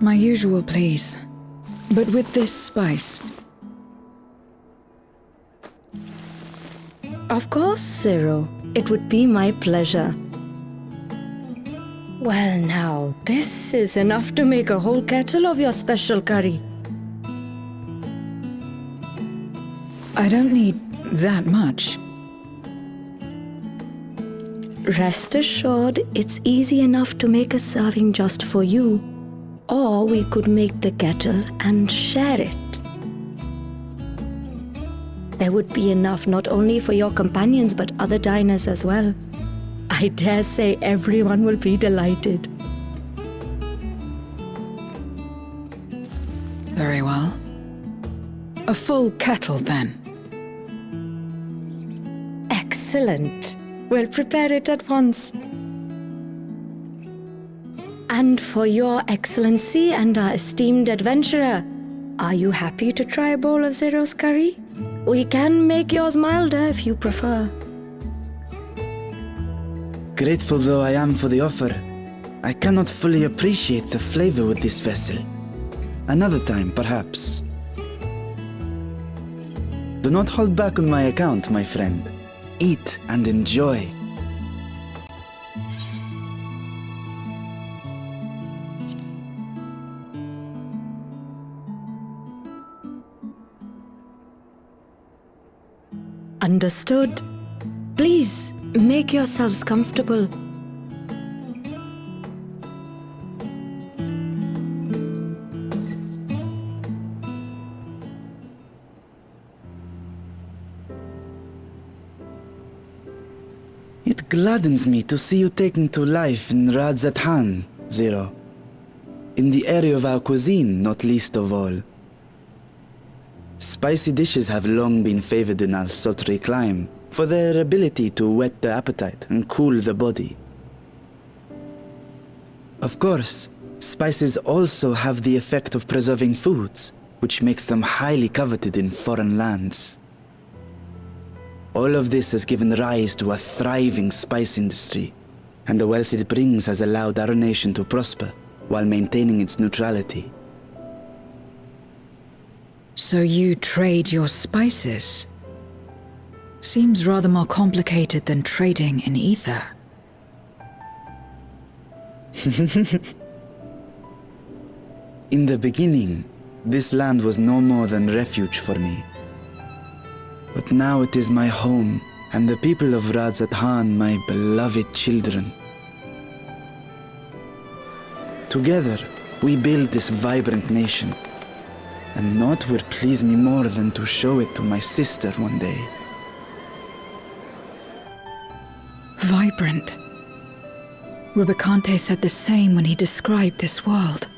My usual, please. But with this spice. Of course, Zero. It would be my pleasure. Well now, this is enough to make a whole kettle of your special curry. I don't need that much. Rest assured, it's easy enough to make a serving just for you. Or we could make the kettle and share it. There would be enough not only for your companions but other diners as well. I dare say everyone will be delighted. Very well. A full kettle, then. Excellent. We'll prepare it at once. And for your excellency and our esteemed adventurer, are you happy to try a bowl of Zero's curry? We can make yours milder if you prefer. Grateful though I am for the offer, I cannot fully appreciate the flavor with this vessel. Another time, perhaps. Do not hold back on my account, my friend. Eat and enjoy. Understood. Please, make yourselves comfortable. It gladdens me to see you taking to life in Radzathan, Zero. In the area of our cuisine, not least of all. Spicy dishes have long been favored in our sultry clime for their ability to whet the appetite and cool the body. Of course, spices also have the effect of preserving foods, which makes them highly coveted in foreign lands. All of this has given rise to a thriving spice industry, and the wealth it brings has allowed our nation to prosper while maintaining its neutrality. So you trade your spices? Seems rather more complicated than trading in ether. In the beginning, this land was no more than refuge for me. But now it is my home, and the people of Radzathan my beloved children. Together, we build this vibrant nation. And naught would please me more than to show it to my sister one day. Vibrant. Rubicante said the same when he described this world.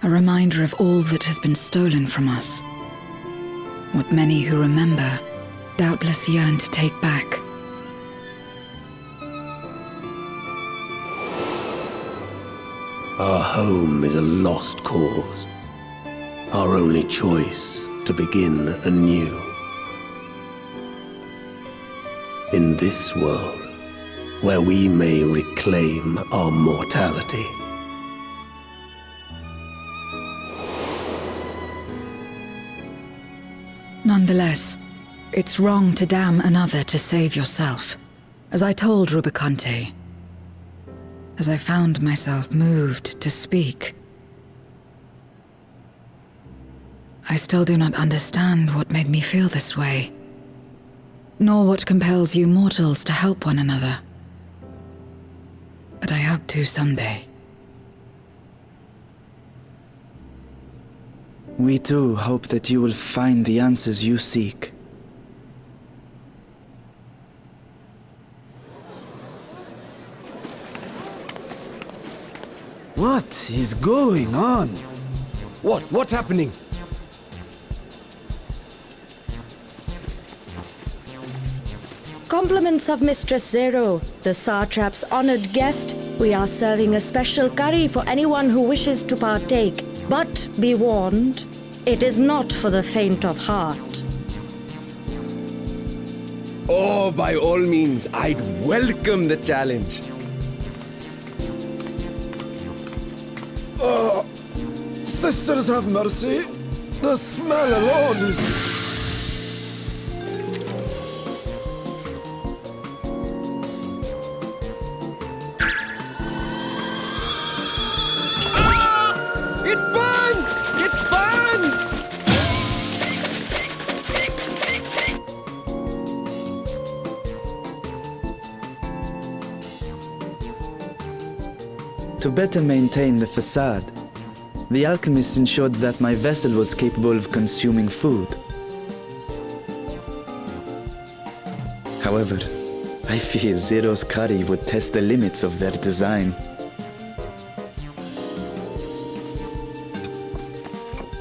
A reminder of all that has been stolen from us. What many who remember doubtless yearn to take back. Our home is a lost cause. Our only choice to begin anew. In this world, where we may reclaim our mortality. Nonetheless, it's wrong to damn another to save yourself, as I told Rubicante. As I found myself moved to speak. I still do not understand what made me feel this way, nor what compels you mortals to help one another. But I hope to someday. We too hope that you will find the answers you seek. What is going on? What's happening? Compliments of Mistress Zero, the Satrap's honored guest. We are serving a special curry for anyone who wishes to partake. But be warned, it is not for the faint of heart. Oh, by all means, I'd welcome the challenge. Sisters have mercy. The smell alone is... It burns! It burns! To better maintain the facade, the alchemists ensured that my vessel was capable of consuming food. However, I fear Zero's curry would test the limits of their design.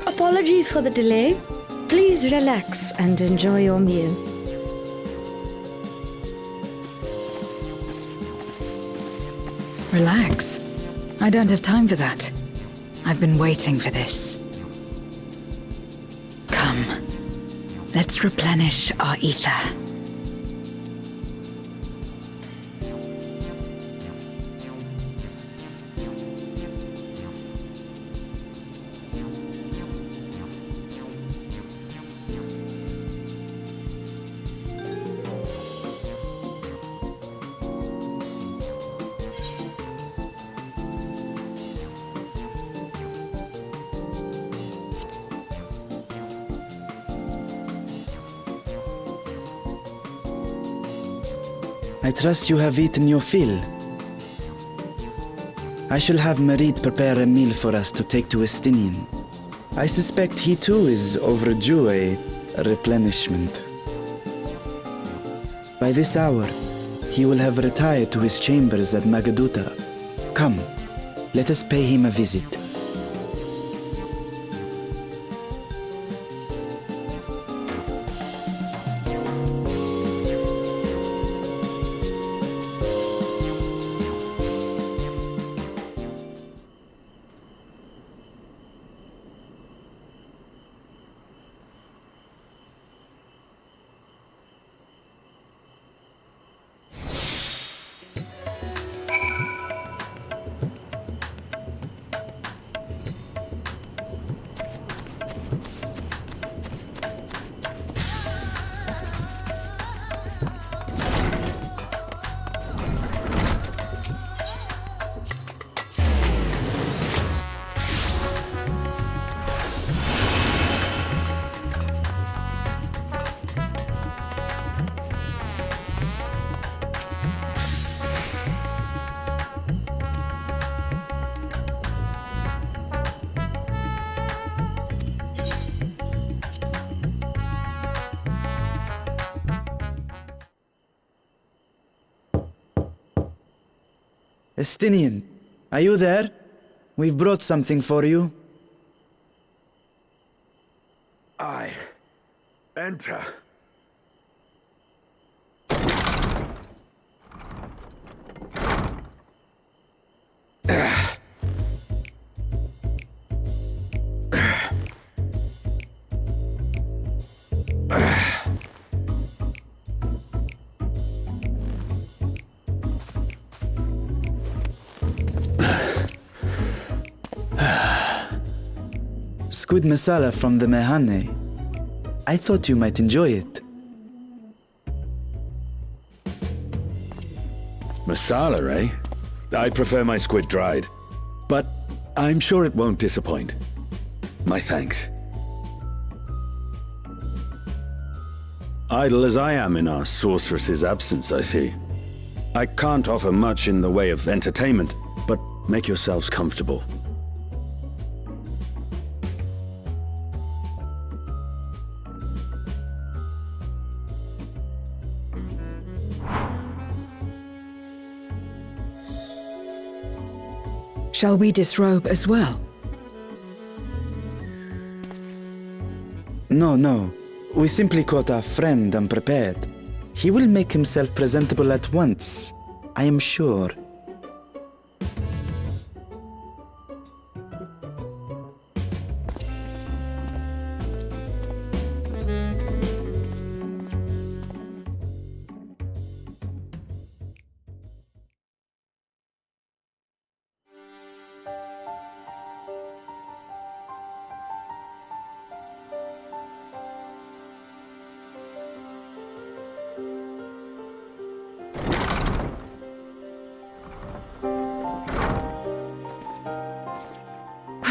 Apologies for the delay. Please relax and enjoy your meal. Relax. I don't have time for that. I've been waiting for this. Come. Let's replenish our ether. I trust you have eaten your fill. I shall have Merid prepare a meal for us to take to Estinian. I suspect he too is overdue a replenishment. By this hour, he will have retired to his chambers at Magaduta. Come, let us pay him a visit. Estinian, are you there? We've brought something for you. I enter. Squid masala from the Mehane. I thought you might enjoy it. Masala, eh? I prefer my squid dried. But I'm sure it won't disappoint. My thanks. Idle as I am in our sorceress's absence, I see. I can't offer much in the way of entertainment, but make yourselves comfortable. Shall we disrobe as well? No. We simply caught our friend unprepared. He will make himself presentable at once, I am sure.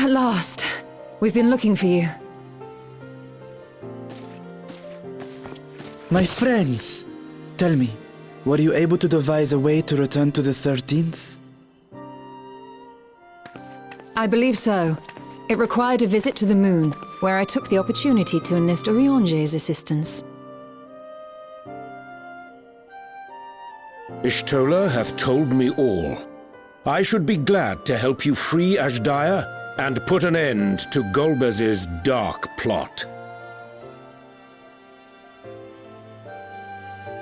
At last. We've been looking for you. My friends! Tell me, were you able to devise a way to return to the 13th? I believe so. It required a visit to the moon, where I took the opportunity to enlist Oriange's assistance. Ishtola hath told me all. I should be glad to help you free Azhdaya and put an end to Golbez's dark plot.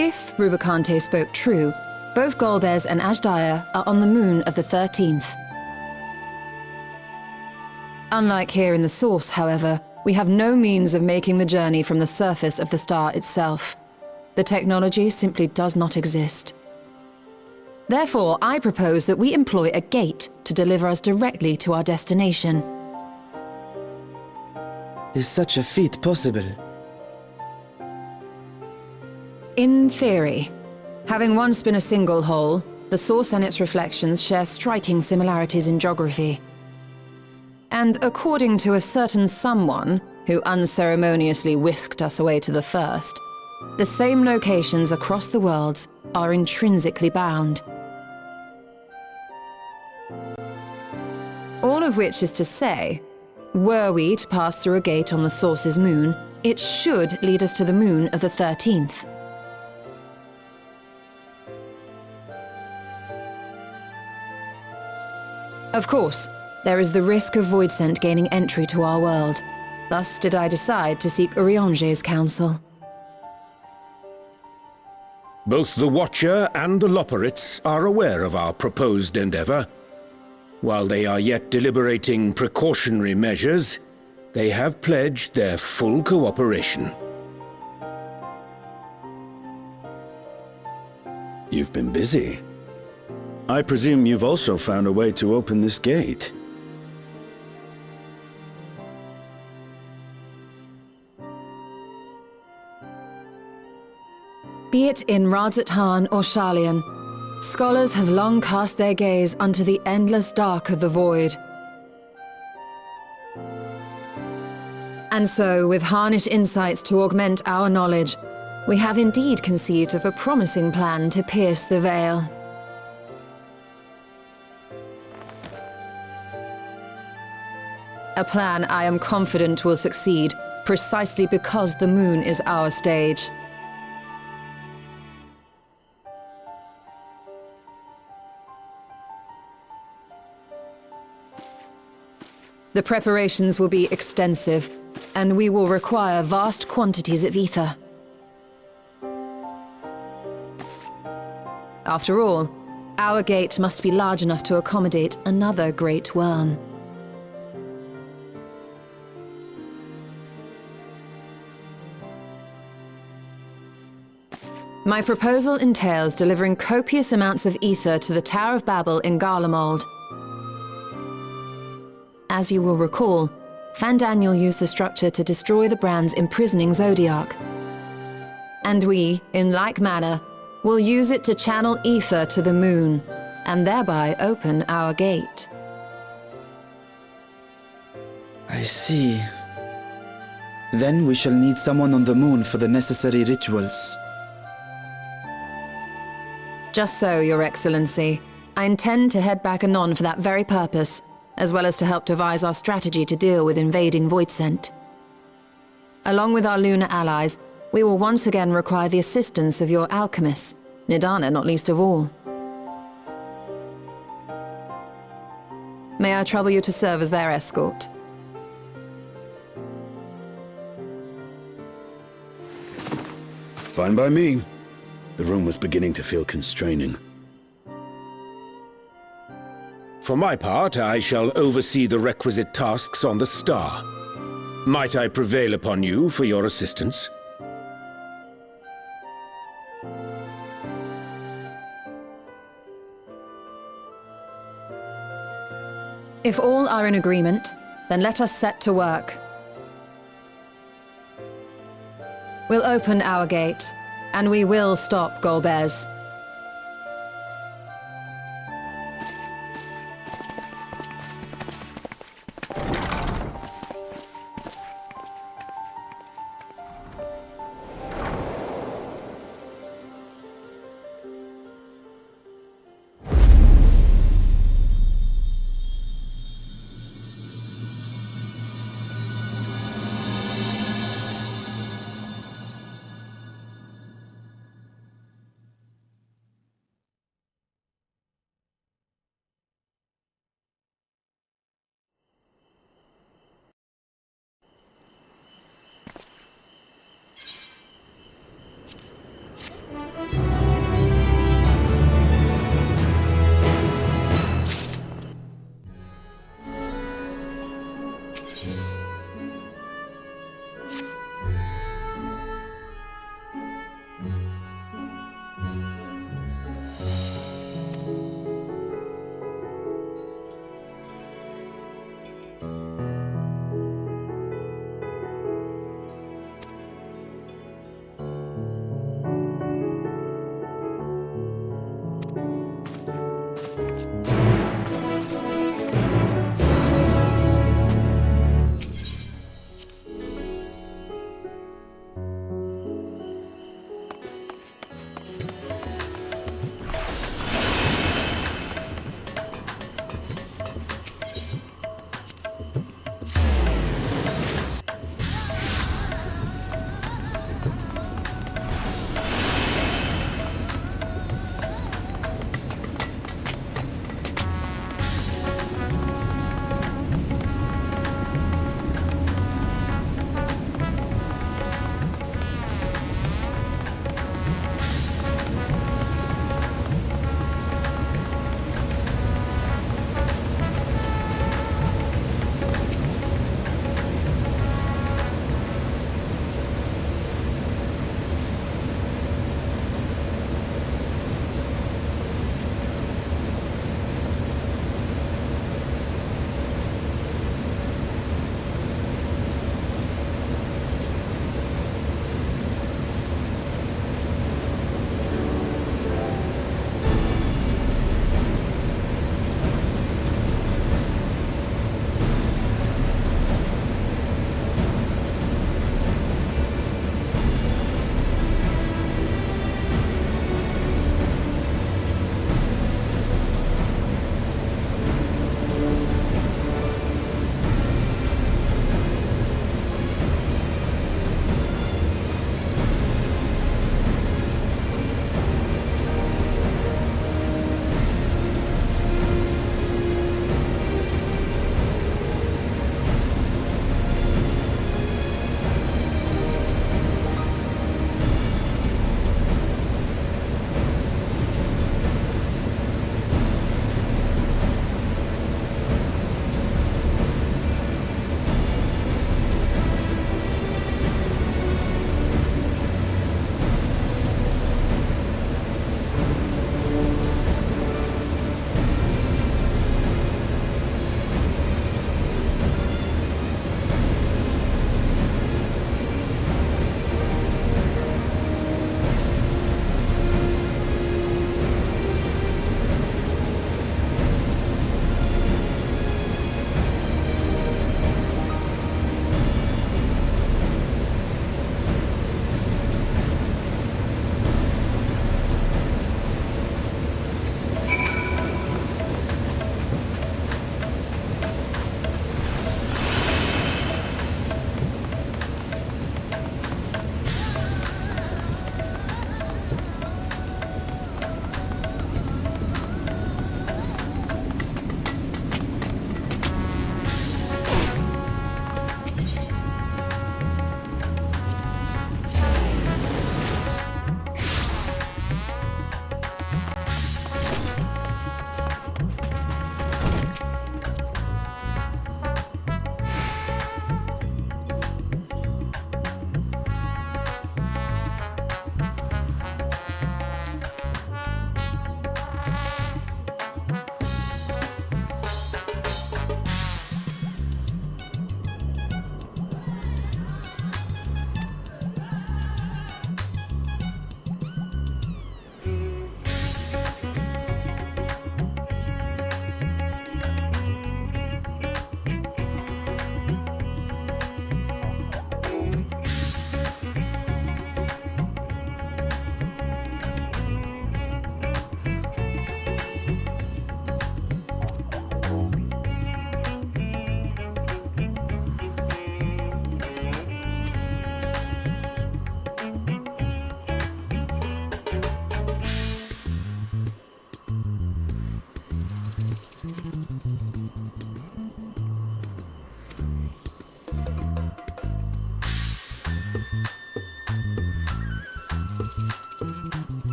If Rubicante spoke true, both Golbez and Azhdaya are on the moon of the 13th. Unlike here in the Source, however, we have no means of making the journey from the surface of the star itself. The technology simply does not exist. Therefore, I propose that we employ a gate to deliver us directly to our destination. Is such a feat possible? In theory. Having once been a single hole, the Source and its reflections share striking similarities in geography. And according to a certain someone who unceremoniously whisked us away to the first, the same locations across the worlds are intrinsically bound. All of which is to say, were we to pass through a gate on the Source's moon, it should lead us to the moon of the 13th. Of course, there is the risk of Voidsent gaining entry to our world. Thus did I decide to seek Oriange's counsel. Both the Watcher and the Loporrits are aware of our proposed endeavor. While they are yet deliberating precautionary measures, they have pledged their full cooperation. You've been busy. I presume you've also found a way to open this gate. Be it in Radzat-Han or Sharlayan, scholars have long cast their gaze unto the endless dark of the void. And so, with Harnish insights to augment our knowledge, we have indeed conceived of a promising plan to pierce the veil. A plan I am confident will succeed, precisely because the moon is our stage. The preparations will be extensive, and we will require vast quantities of ether. After all, our gate must be large enough to accommodate another great worm. My proposal entails delivering copious amounts of ether to the Tower of Babel in Garlemald. As you will recall, Fandaniel used the structure to destroy the Brand's imprisoning Zodiac. And we, in like manner, will use it to channel ether to the moon, and thereby open our gate. I see. Then we shall need someone on the moon for the necessary rituals. Just so, Your Excellency. I intend to head back anon for that very purpose, as well as to help devise our strategy to deal with invading Voidsent. Along with our lunar allies, we will once again require the assistance of your alchemists, Nidana not least of all. May I trouble you to serve as their escort? Fine by me. The room was beginning to feel constraining. For my part, I shall oversee the requisite tasks on the star. Might I prevail upon you for your assistance? If all are in agreement, then let us set to work. We'll open our gate, and we will stop Golbez.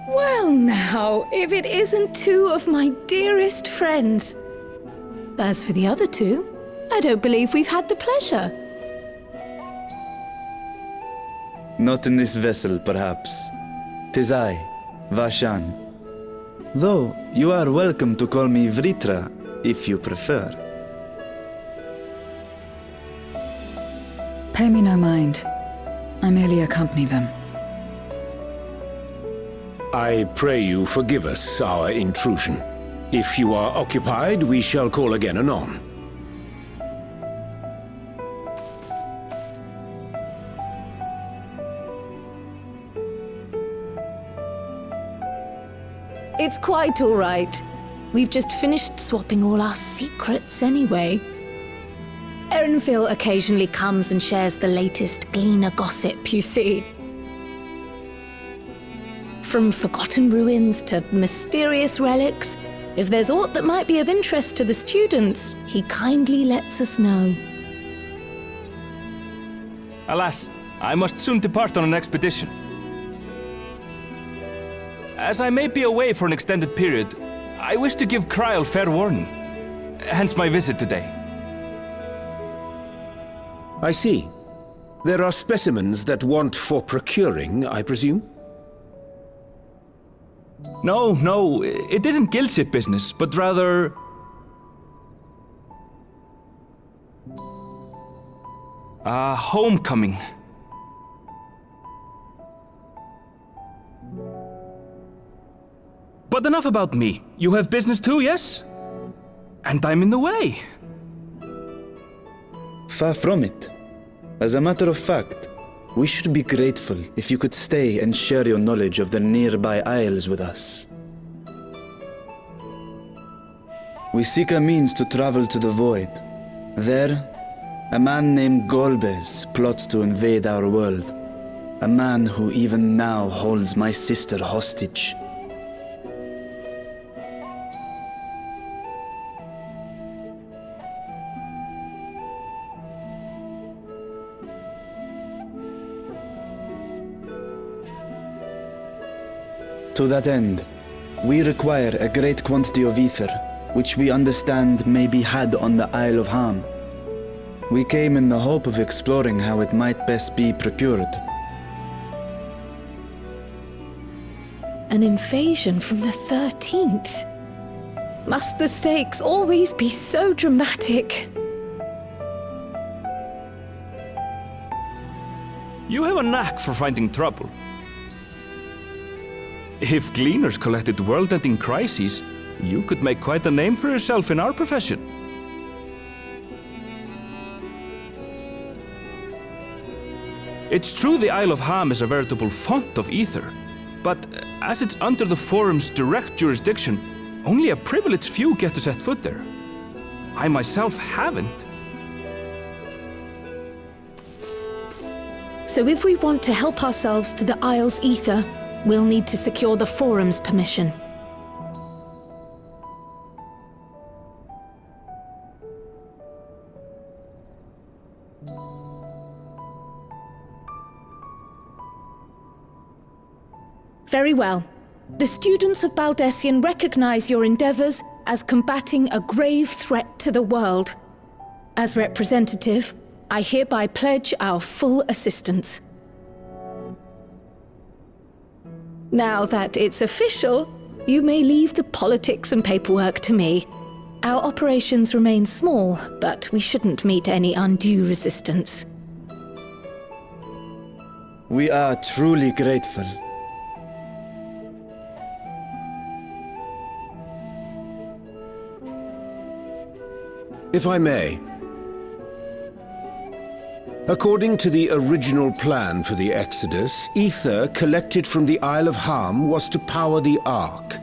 Well now, if it isn't two of my dearest friends. As for the other two, I don't believe we've had the pleasure. Not in this vessel, perhaps. 'Tis I, Vashan. Though you are welcome to call me Vritra, if you prefer. Pay me no mind. I merely accompany them. I pray you forgive us our intrusion. If you are occupied, we shall call again anon. It's quite all right. We've just finished swapping all our secrets anyway. Erenville occasionally comes and shares the latest Gleaner gossip, you see. From forgotten ruins to mysterious relics, if there's aught that might be of interest to the students, he kindly lets us know. Alas, I must soon depart on an expedition. As I may be away for an extended period, I wish to give Kryl fair warning. Hence my visit today. I see. There are specimens that want for procuring, I presume? No, it isn't guildship business, but rather... homecoming. But enough about me. You have business too, yes? And I'm in the way. Far from it. As a matter of fact, we should be grateful if you could stay and share your knowledge of the nearby isles with us. We seek a means to travel to the Void. There, a man named Golbez plots to invade our world. A man who even now holds my sister hostage. To that end, we require a great quantity of ether, which we understand may be had on the Isle of Ham. We came in the hope of exploring how it might best be procured. An invasion from the 13th? Must the stakes always be so dramatic? You have a knack for finding trouble. If Gleaners collected world-ending crises, you could make quite a name for yourself in our profession. It's true the Isle of Ham is a veritable font of ether, but as it's under the Forum's direct jurisdiction, only a privileged few get to set foot there. I myself haven't. So if we want to help ourselves to the Isle's ether, we'll need to secure the Forum's permission. Very well. The students of Baldessian recognize your endeavors as combating a grave threat to the world. As representative, I hereby pledge our full assistance. Now that it's official, you may leave the politics and paperwork to me. Our operations remain small, but we shouldn't meet any undue resistance. We are truly grateful. If I may. According to the original plan for the Exodus, ether collected from the Isle of Ham was to power the Ark.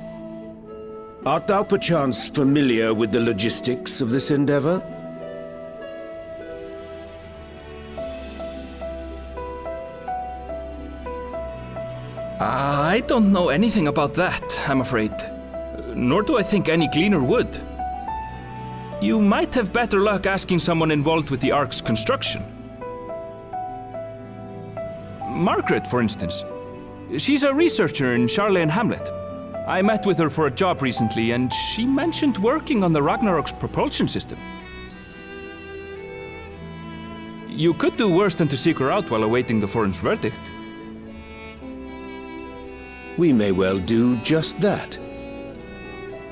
Art thou perchance familiar with the logistics of this endeavor? I don't know anything about that, I'm afraid. Nor do I think any Gleaner would. You might have better luck asking someone involved with the Ark's construction. Margaret, for instance. She's a researcher in Charlene Hamlet. I met with her for a job recently, and she mentioned working on the Ragnarok's propulsion system. You could do worse than to seek her out while awaiting the forum's verdict. We may well do just that.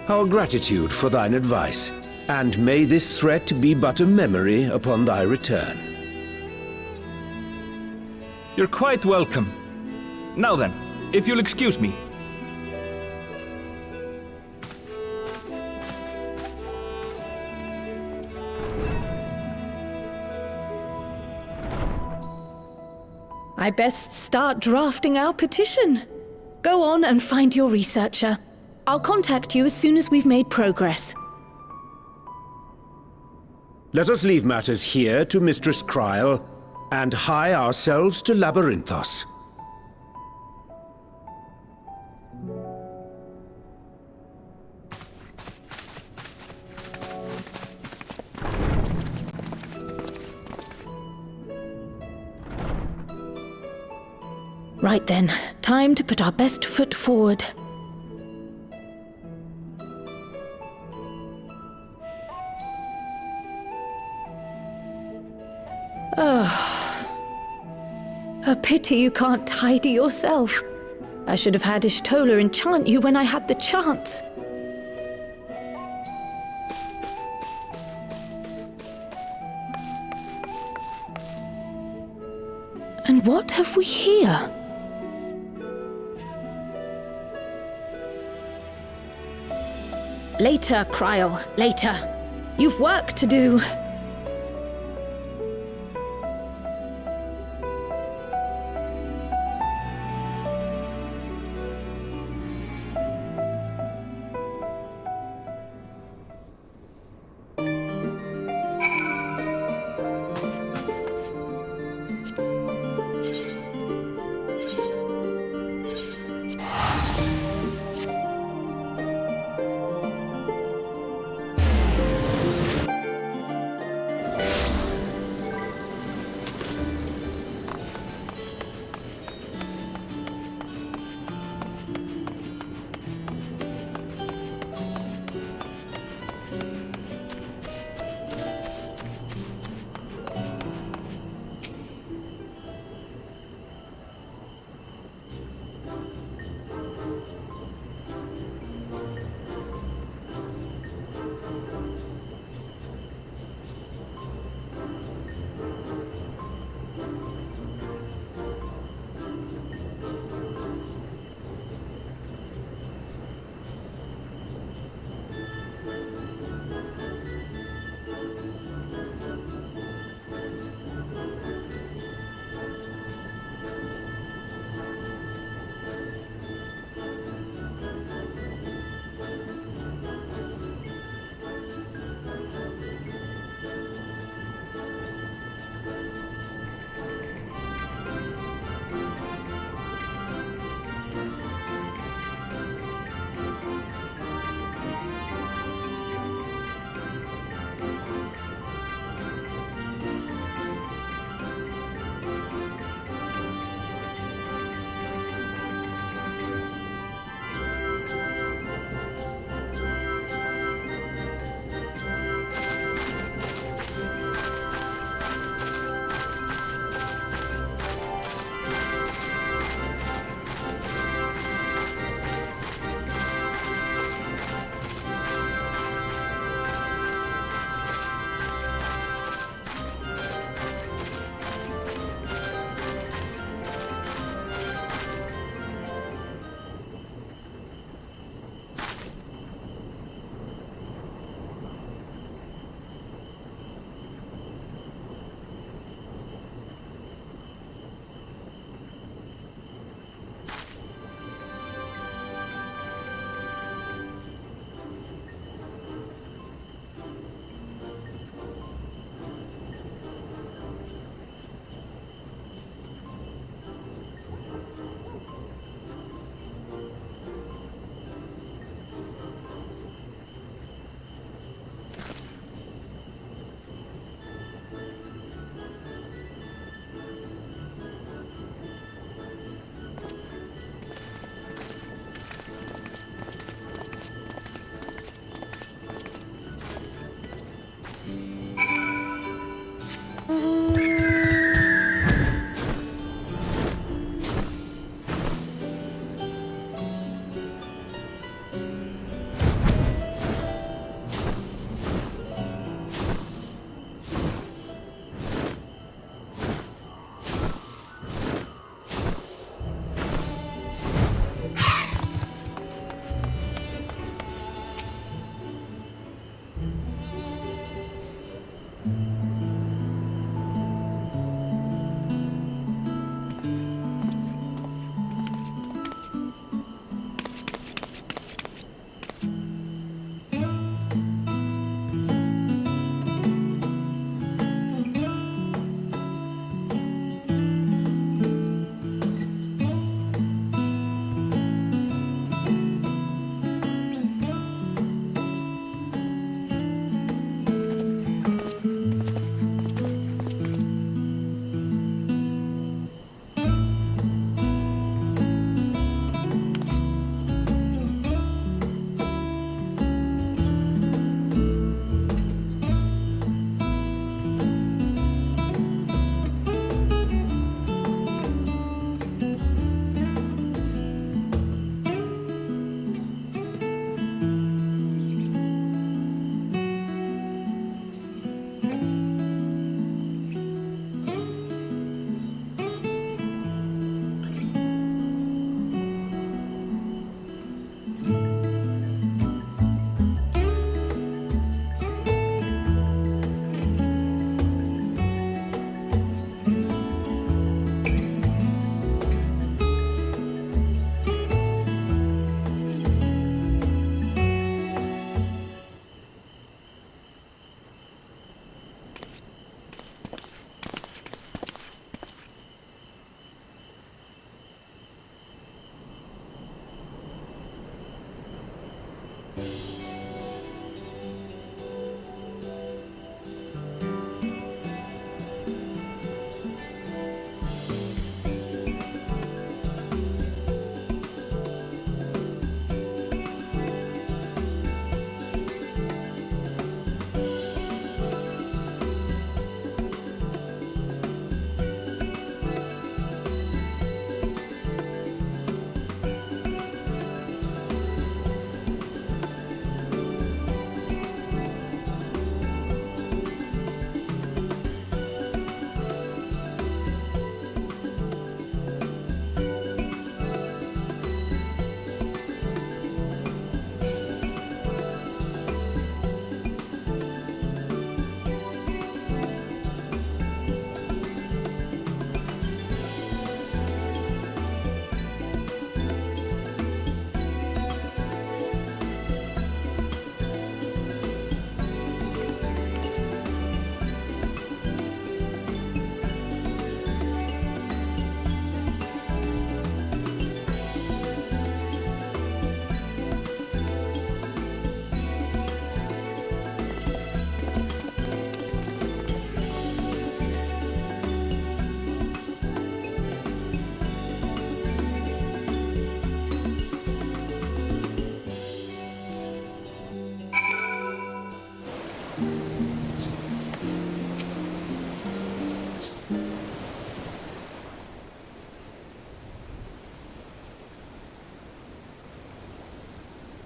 Our gratitude for thine advice, and may this threat be but a memory upon thy return. You're quite welcome. Now then, if you'll excuse me. I best start drafting our petition. Go on and find your researcher. I'll contact you as soon as we've made progress. Let us leave matters here to Mistress Kryl, and hie ourselves to Labyrinthos. Right then, time to put our best foot forward. A pity you can't tidy yourself. I should have had Ishtola enchant you when I had the chance. And what have we here? Later, Kryl, later. You've work to do.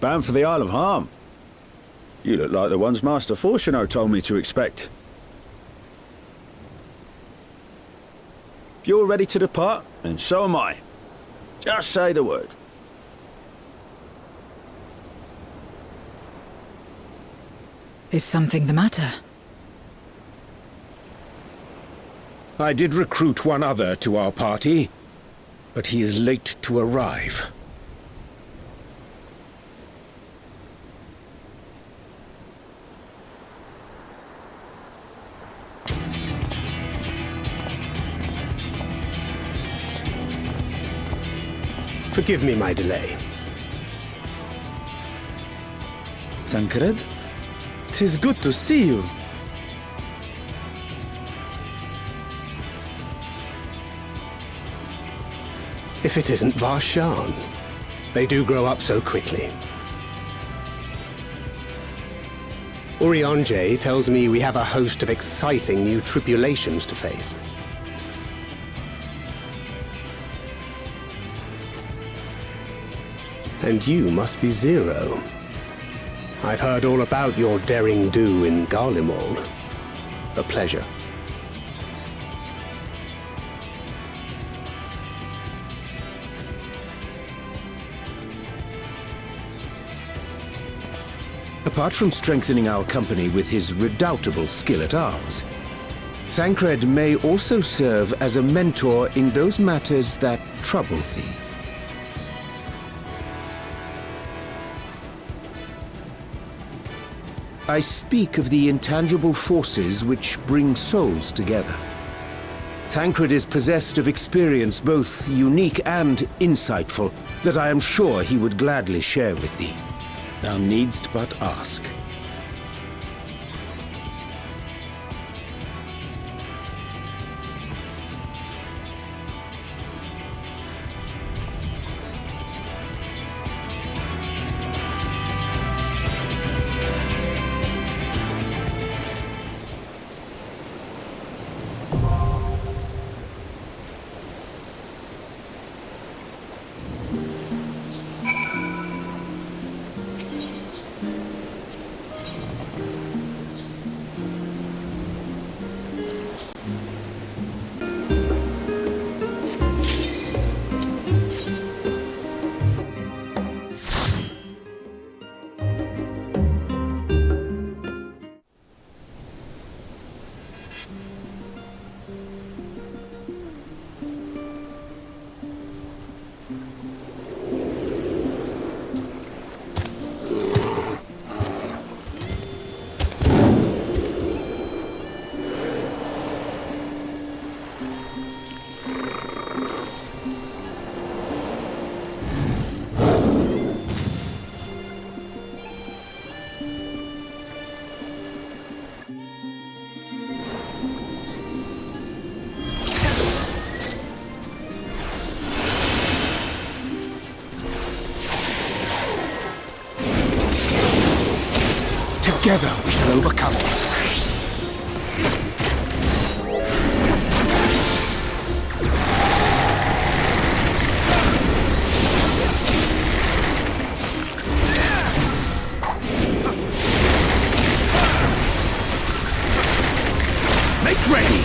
Bound for the Isle of Harm. You look like the ones Master Fortuno told me to expect. If you're ready to depart, then so am I. Just say the word. Is something the matter? I did recruit one other to our party, but he is late to arrive. Forgive me my delay. Thancred? 'Tis good to see you. If it isn't Varshan. They do grow up so quickly. Urianger tells me we have a host of exciting new tribulations to face. And you must be Zero. I've heard all about your daring do in Garlemald. A pleasure. Apart from strengthening our company with his redoubtable skill at arms, Thancred may also serve as a mentor in those matters that trouble thee. I speak of the intangible forces which bring souls together. Thancred is possessed of experience both unique and insightful that I am sure he would gladly share with thee. Thou needst but ask. Together we shall overcome this. Make ready!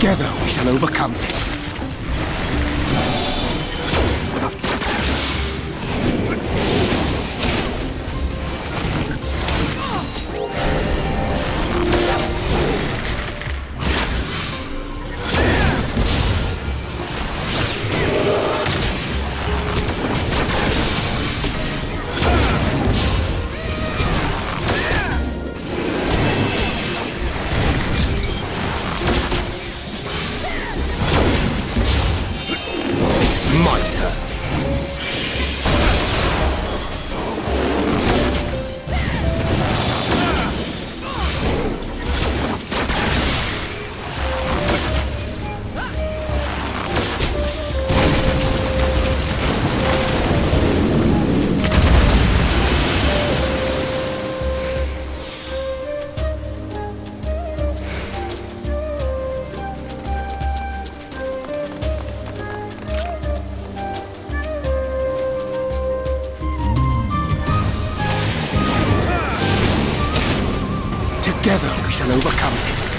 Together we shall overcome this. Together we shall overcome this.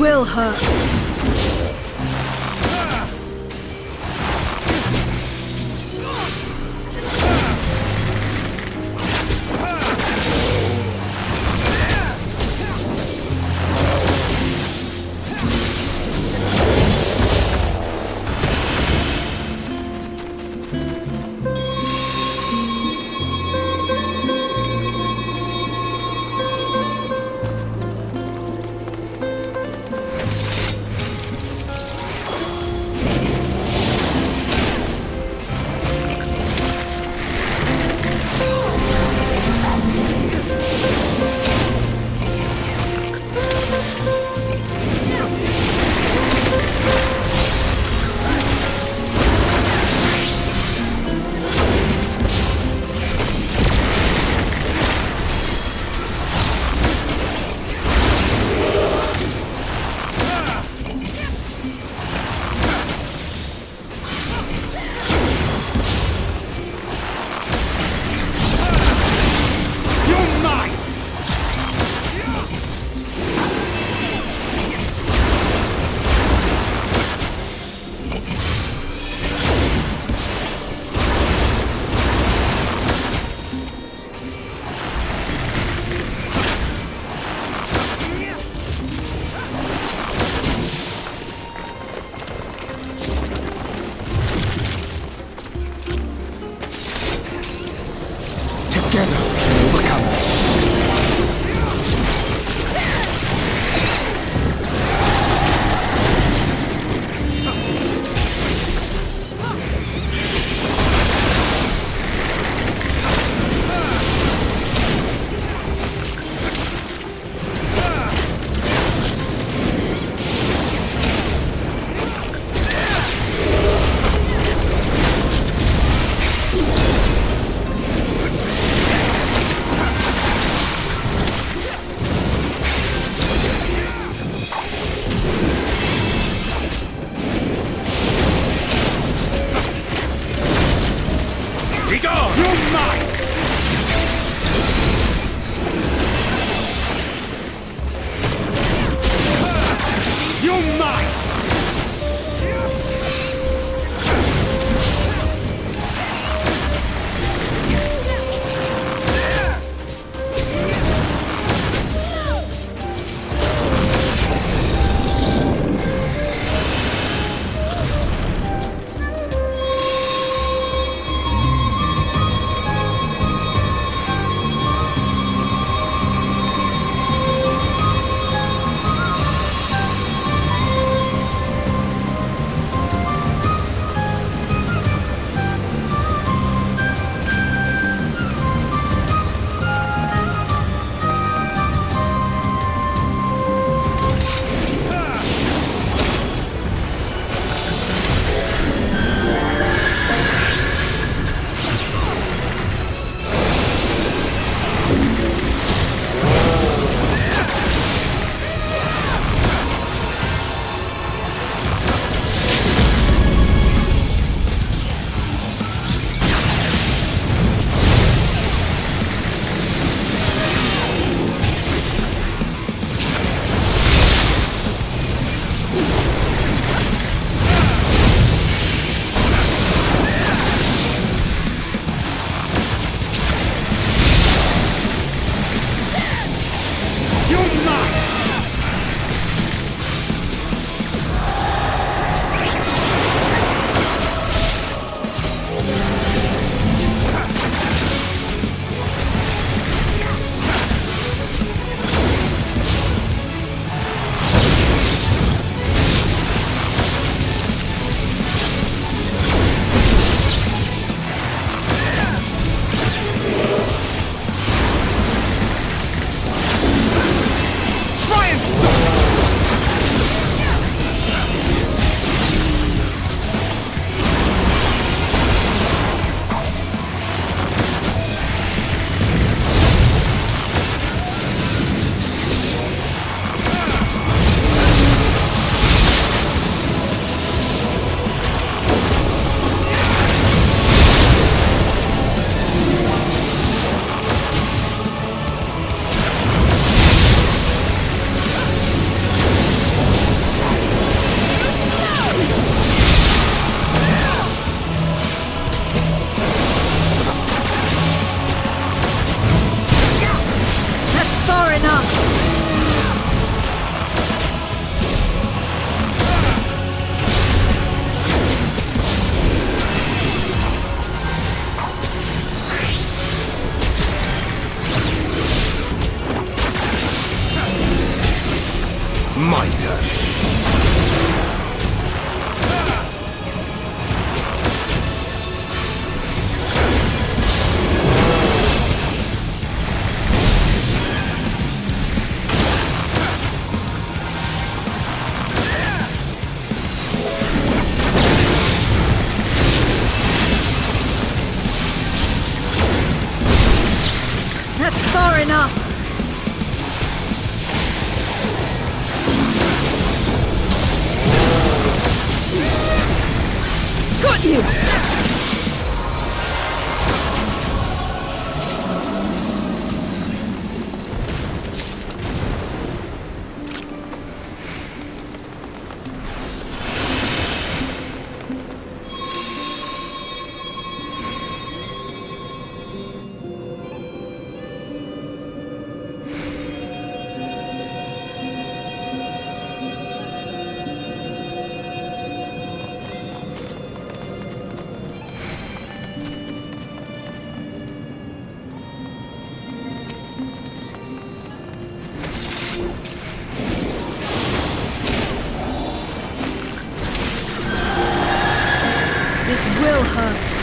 will hurt. will hurt.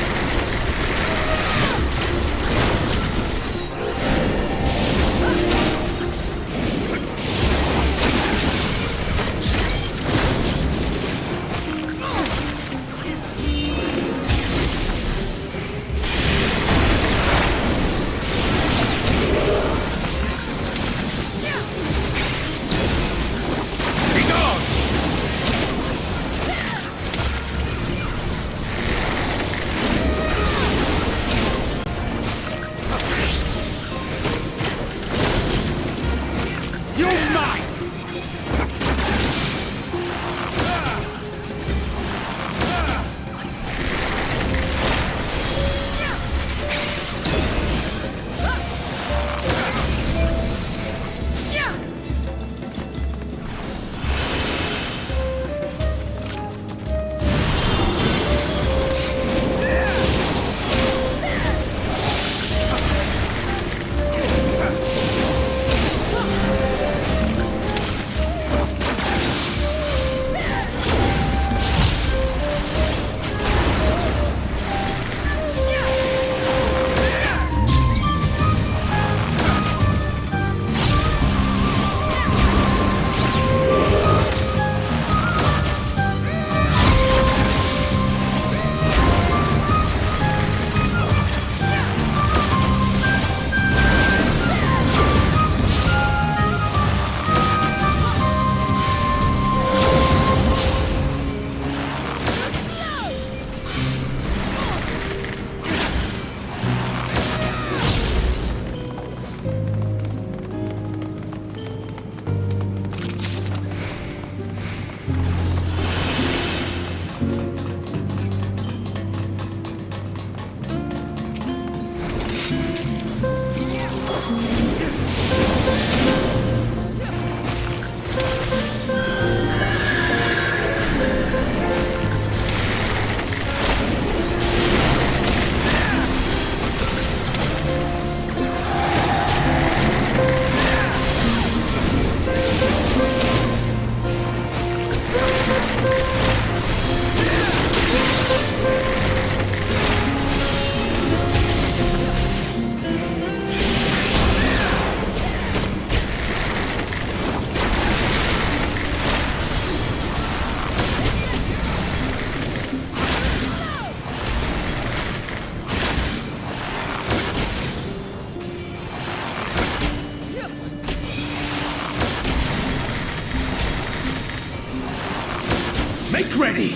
Make ready!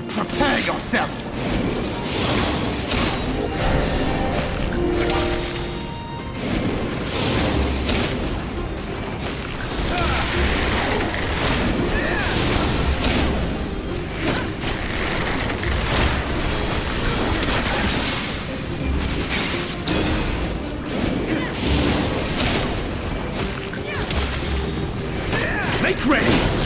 Prepare yourself! Make ready!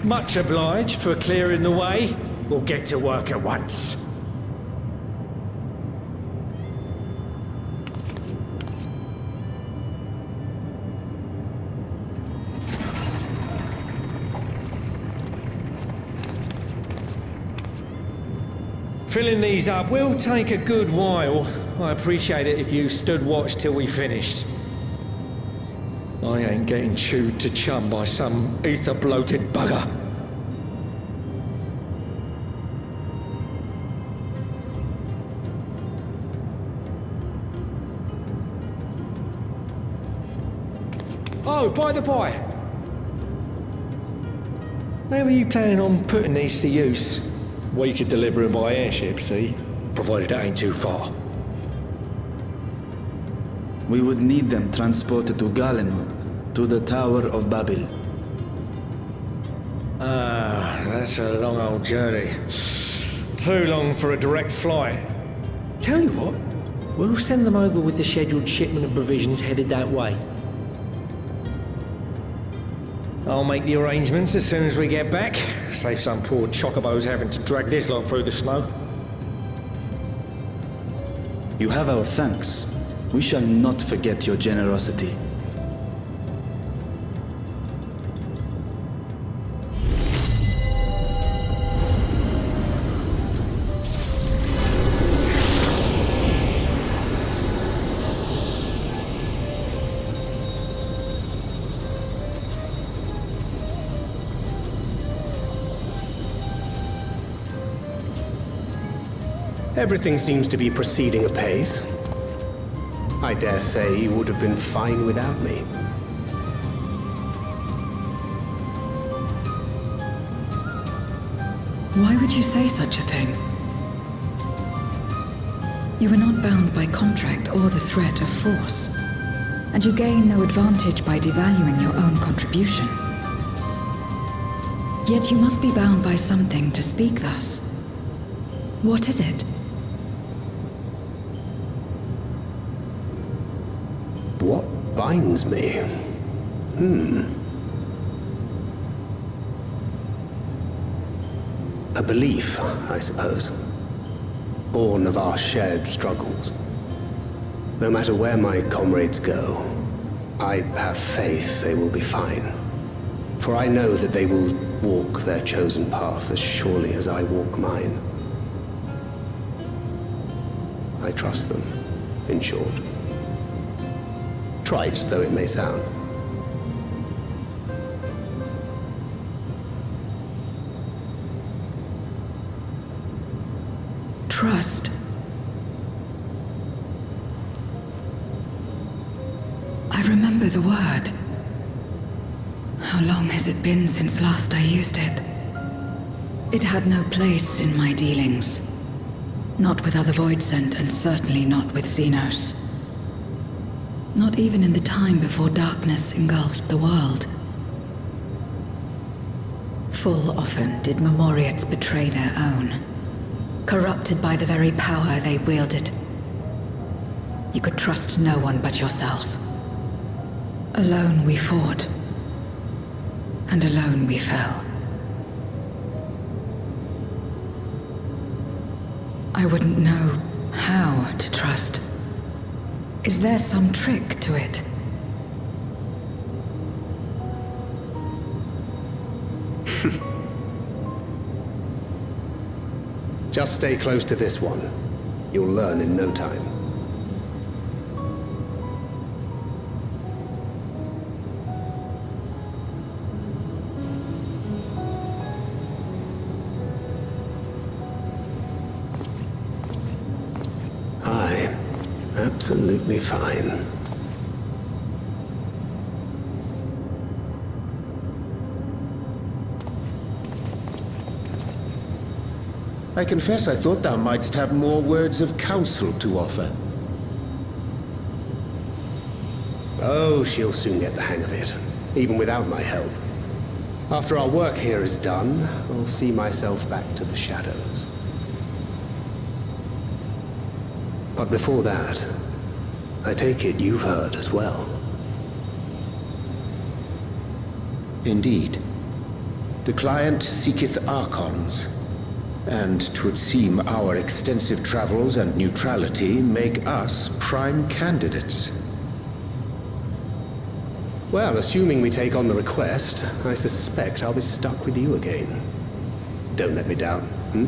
Much obliged for clearing the way. We'll get to work at once. Filling these up will take a good while. I appreciate it if you stood watch till we finished. I ain't getting chewed to chum by some ether-bloated bugger. Oh, by the by. Where were you planning on putting these to use? We could deliver them by airship, see? Provided it ain't too far. We would need them transported to Garlemald, to the Tower of Babel. Ah, that's a long old journey. Too long for a direct flight. Tell you what, we'll send them over with the scheduled shipment of provisions headed that way. I'll make the arrangements as soon as we get back. Save some poor chocobos having to drag this lot through the snow. You have our thanks. We shall not forget your generosity. Everything seems to be proceeding apace. I dare say you would have been fine without me. Why would you say such a thing? You are not bound by contract or the threat of force, and you gain no advantage by devaluing your own contribution. Yet you must be bound by something to speak thus. What is it? What binds me? A belief, I suppose. Born of our shared struggles. No matter where my comrades go, I have faith they will be fine. For I know that they will walk their chosen path as surely as I walk mine. I trust them, in short. Trite though it may sound. Trust. I remember the word. How long has it been since last I used it? It had no place in my dealings. Not with other Voidsent, and certainly not with Xenos. Not even in the time before darkness engulfed the world. Full often did Memoriates betray their own, corrupted by the very power they wielded. You could trust no one but yourself. Alone we fought, and alone we fell. I wouldn't know how to trust. Is there some trick to it? Just stay close to this one. You'll learn in no time. Aye, absolutely fine. I confess I thought thou mightst have more words of counsel to offer. Oh, she'll soon get the hang of it, even without my help. After our work here is done, I'll see myself back to the shadows. But before that, I take it you've heard as well. Indeed. The client seeketh Archons, and 'twould seem our extensive travels and neutrality make us prime candidates. Well, assuming we take on the request, I suspect I'll be stuck with you again. Don't let me down, hmm?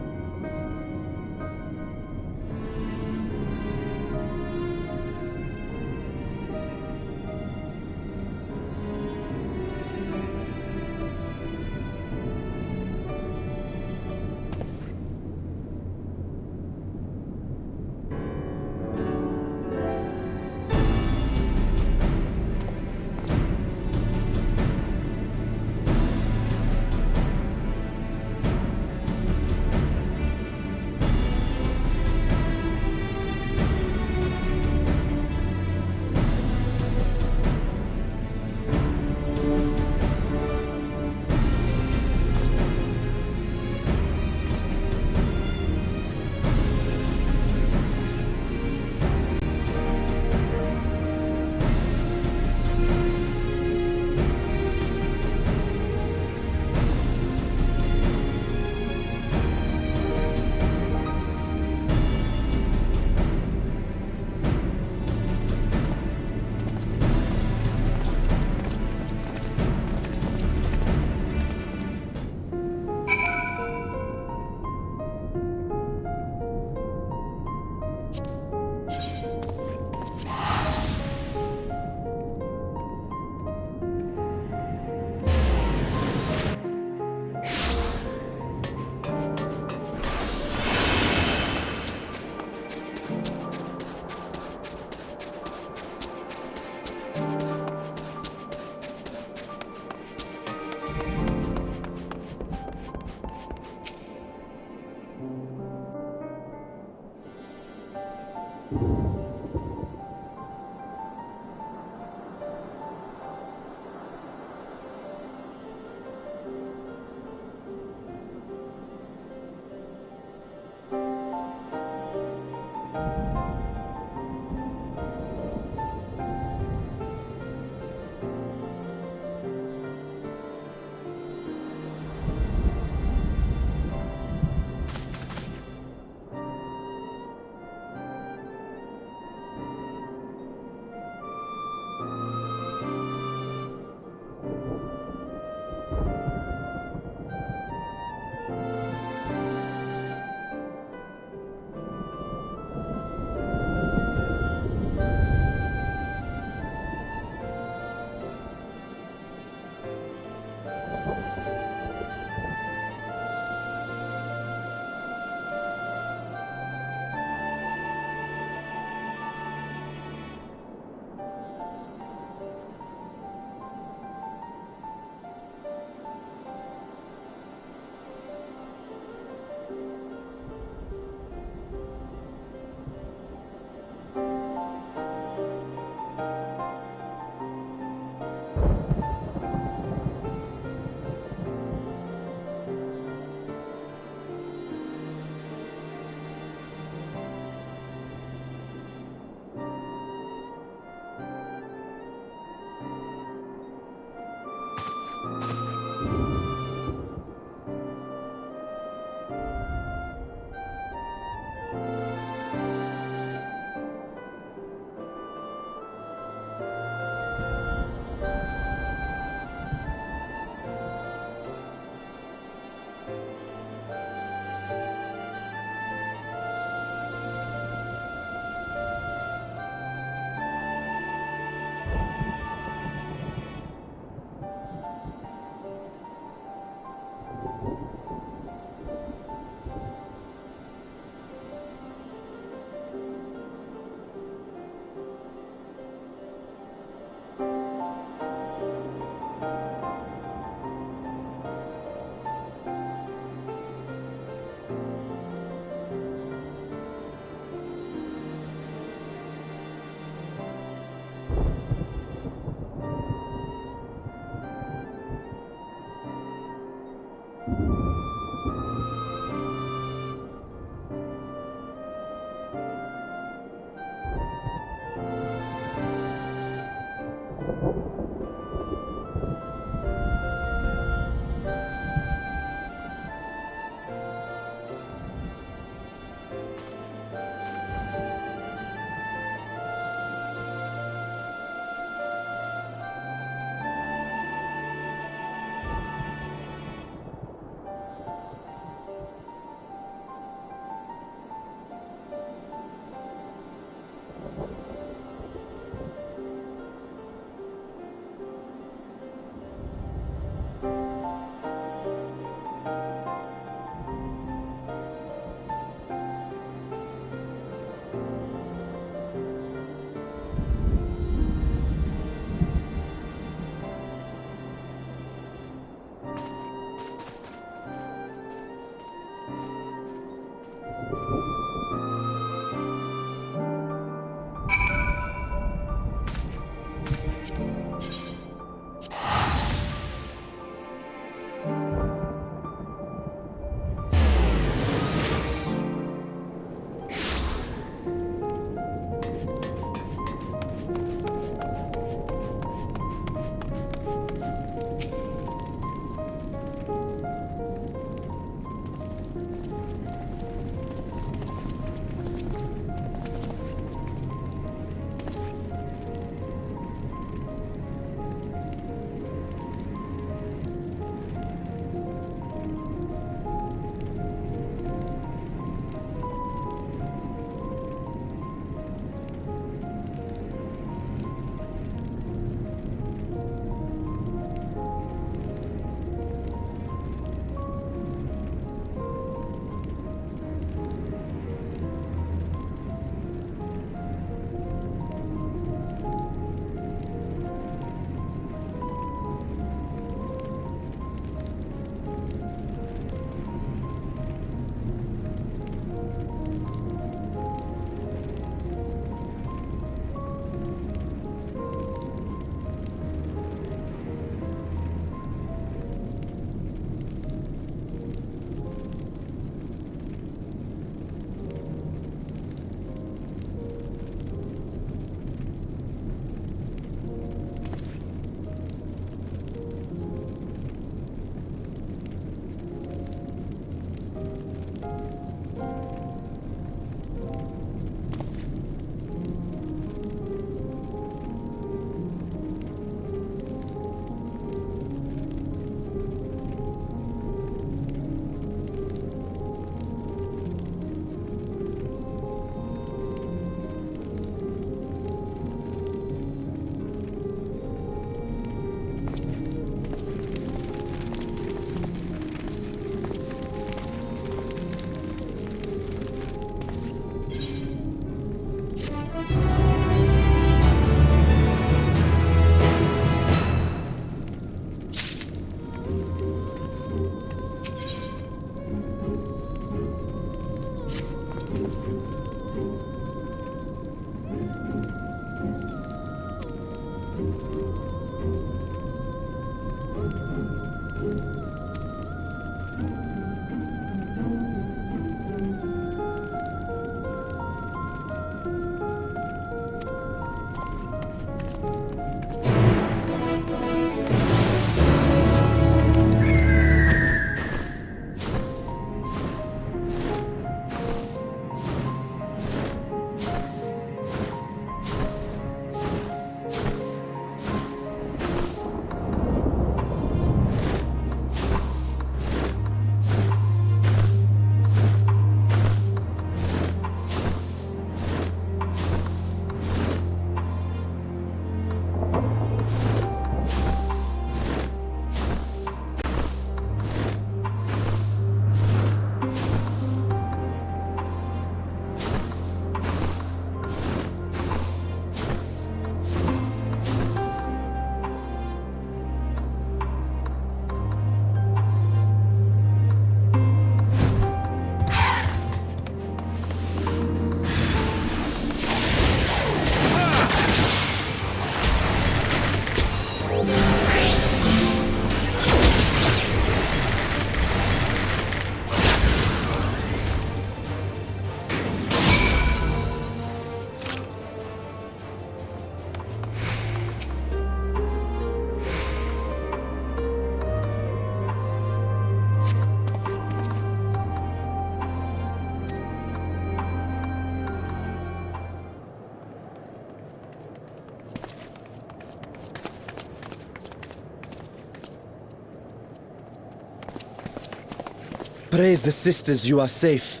Praise the sisters, you are safe.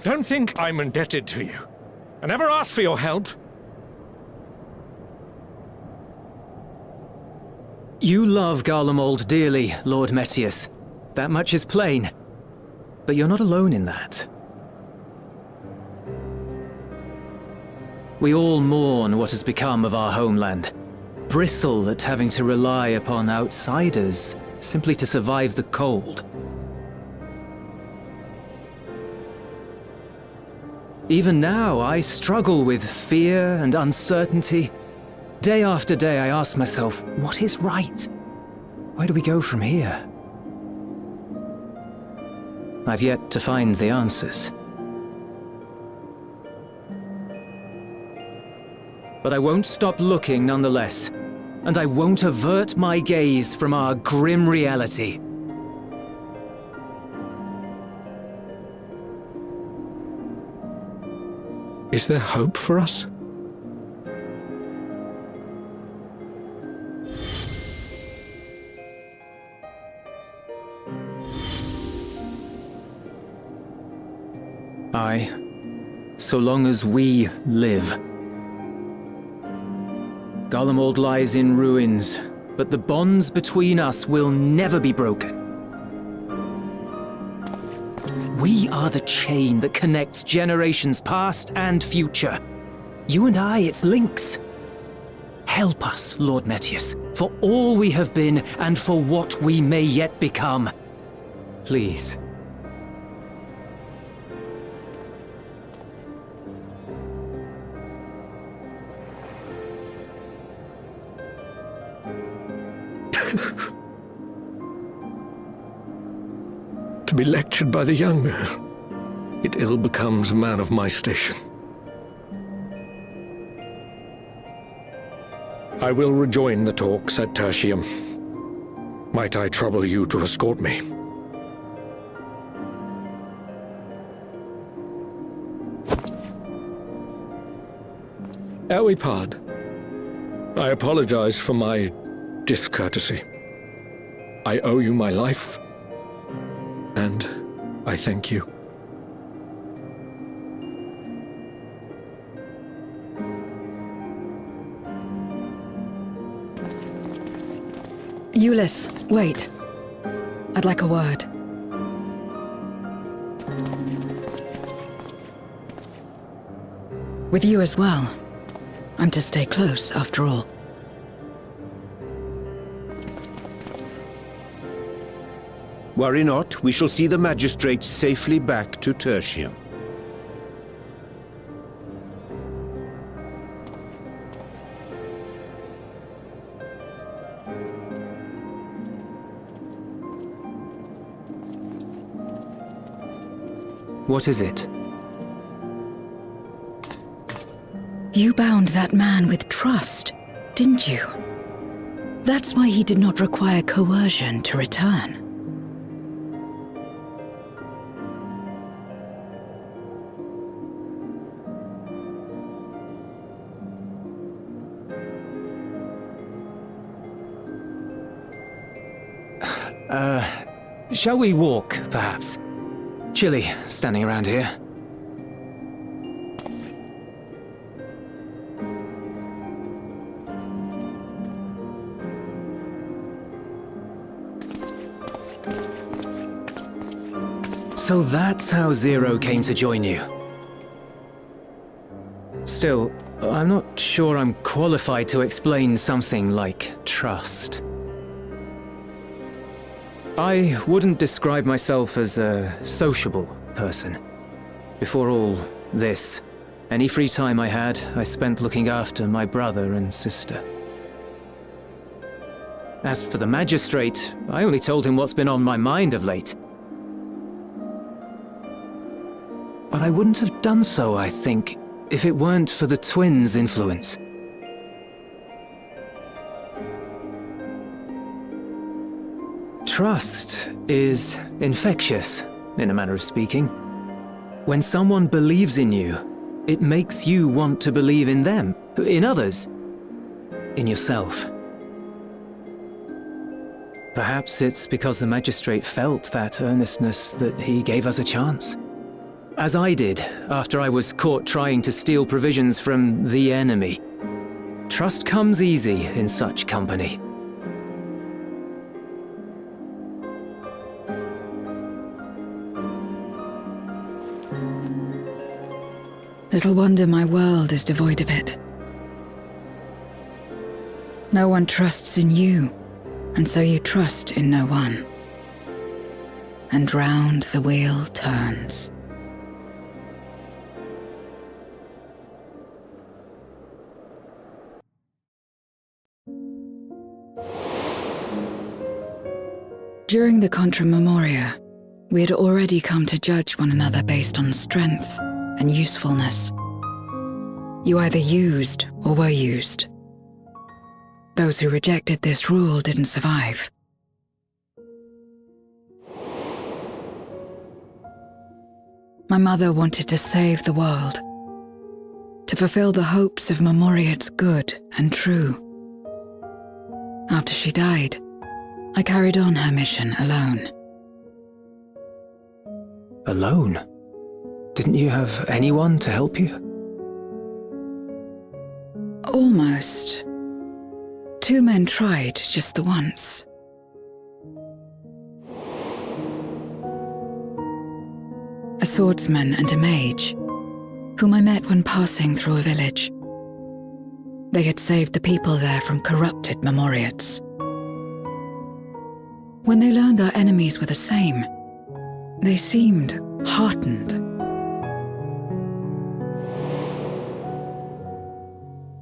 Don't think I'm indebted to you. I never asked for your help. You love Garlemald dearly, Lord Metius. That much is plain. But you're not alone in that. We all mourn what has become of our homeland. Bristle at having to rely upon outsiders simply to survive the cold. Even now, I struggle with fear and uncertainty. Day after day, I ask myself, what is right? Where do we go from here? I've yet to find the answers. But I won't stop looking nonetheless, and I won't avert my gaze from our grim reality. Is there hope for us? Aye, so long as we live. Garlemald lies in ruins, but the bonds between us will never be broken. We are the chain that connects generations past and future. You and I, it's links. Help us, Lord Metius, for all we have been and for what we may yet become. Please. To be lectured by the younger, it ill becomes a man of my station. I will rejoin the talks at Tertium. Might I trouble you to escort me? Ere we part, I apologize for my discourtesy. I owe you my life, and I thank you. Euless, wait. I'd like a word. With you as well. I'm to stay close, after all. Worry not, we shall see the magistrates safely back to Tertium. What is it? You bound that man with trust, didn't you? That's why he did not require coercion to return. Shall we walk, perhaps? Chilly, standing around here. So that's how Zero came to join you. Still, I'm not sure I'm qualified to explain something like trust. I wouldn't describe myself as a sociable person. Before all this, any free time I had, I spent looking after my brother and sister. As for the magistrate, I only told him what's been on my mind of late. But I wouldn't have done so, I think, if it weren't for the twins' influence. Trust is infectious, in a manner of speaking. When someone believes in you, it makes you want to believe in them, in others, in yourself. Perhaps it's because the magistrate felt that earnestness that he gave us a chance. As I did, after I was caught trying to steal provisions from the enemy. Trust comes easy in such company. Little wonder my world is devoid of it. No one trusts in you, and so you trust in no one. And round the wheel turns. During the Contra Memoria, we had already come to judge one another based on strength and usefulness. You either used or were used. Those who rejected this rule didn't survive. My mother wanted to save the world, to fulfill the hopes of Memoria's good and true. After she died, I carried on her mission alone. Alone? Didn't you have anyone to help you? Almost. 2 men tried just the once. A swordsman and a mage, whom I met when passing through a village. They had saved the people there from corrupted Memoriates. When they learned our enemies were the same, they seemed heartened.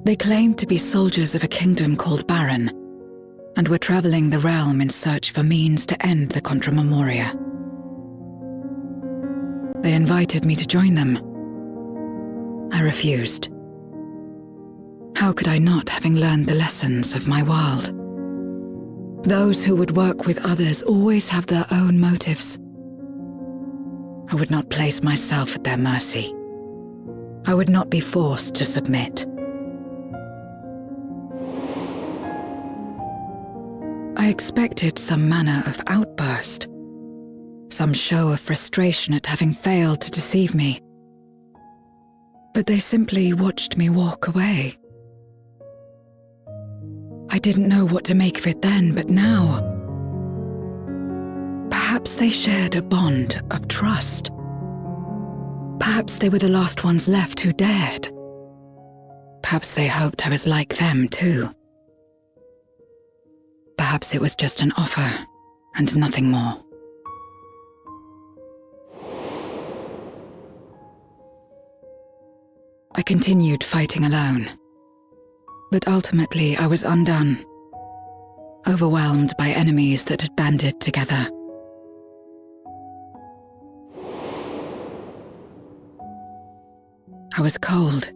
They claimed to be soldiers of a kingdom called Baron, and were traveling the realm in search for means to end the Contra Memoria. They invited me to join them. I refused. How could I not, having learned the lessons of my world? Those who would work with others always have their own motives. I would not place myself at their mercy. I would not be forced to submit. I expected some manner of outburst, some show of frustration at having failed to deceive me. But they simply watched me walk away. I didn't know what to make of it then, but now, perhaps they shared a bond of trust. Perhaps they were the last ones left who dared. Perhaps they hoped I was like them too. Perhaps it was just an offer, and nothing more. continued fighting alone. But ultimately, I was undone, overwhelmed by enemies that had banded together. I was cold,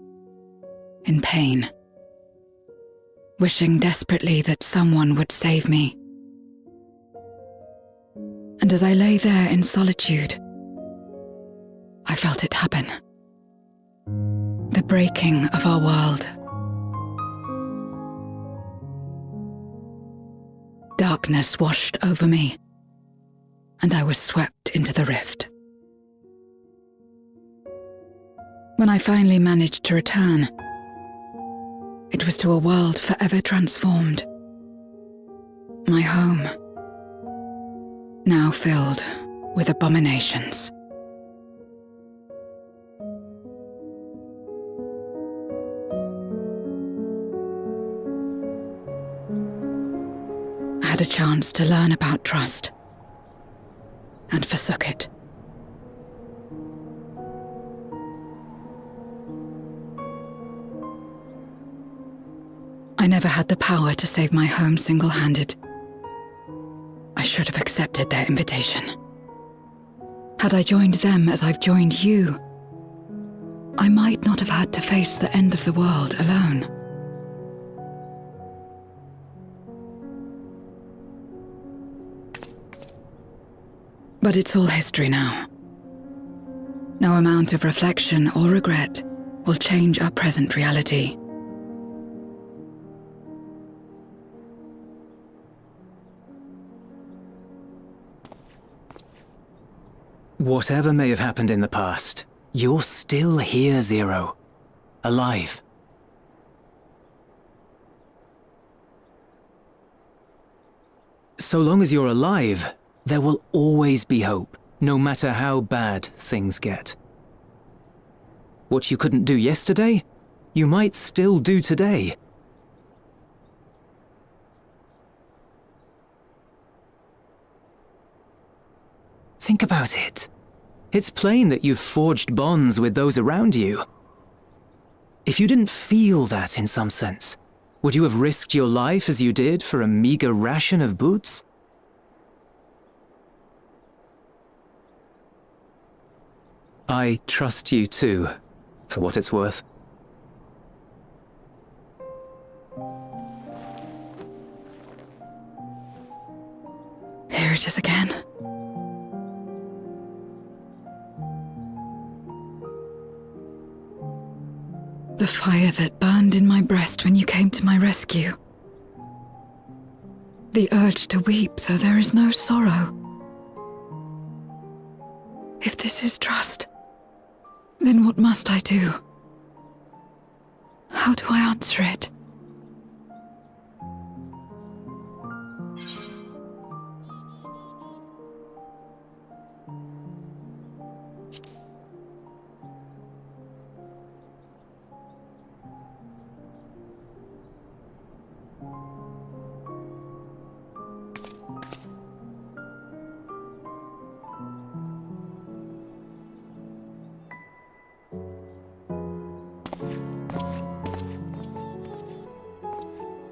in pain, wishing desperately that someone would save me. And as I lay there in solitude, I felt it happen. The breaking of our world. Darkness washed over me, and I was swept into the rift. When I finally managed to return, it was to a world forever transformed. My home, now filled with abominations. I had a chance to learn about trust, and forsook it. I never had the power to save my home single-handed. I should have accepted their invitation. Had I joined them as I've joined you, I might not have had to face the end of the world alone. But it's all history now. No amount of reflection or regret will change our present reality. Whatever may have happened in the past, you're still here, Zero. Alive. So long as you're alive, there will always be hope, no matter how bad things get. What you couldn't do yesterday, you might still do today. Think about it. It's plain that you've forged bonds with those around you. If you didn't feel that in some sense, would you have risked your life as you did for a meager ration of boots? I trust you too, for what it's worth. Here it is again. The fire that burned in my breast when you came to my rescue. The urge to weep, though there is no sorrow. If this is trust, then what must I do? How do I answer it?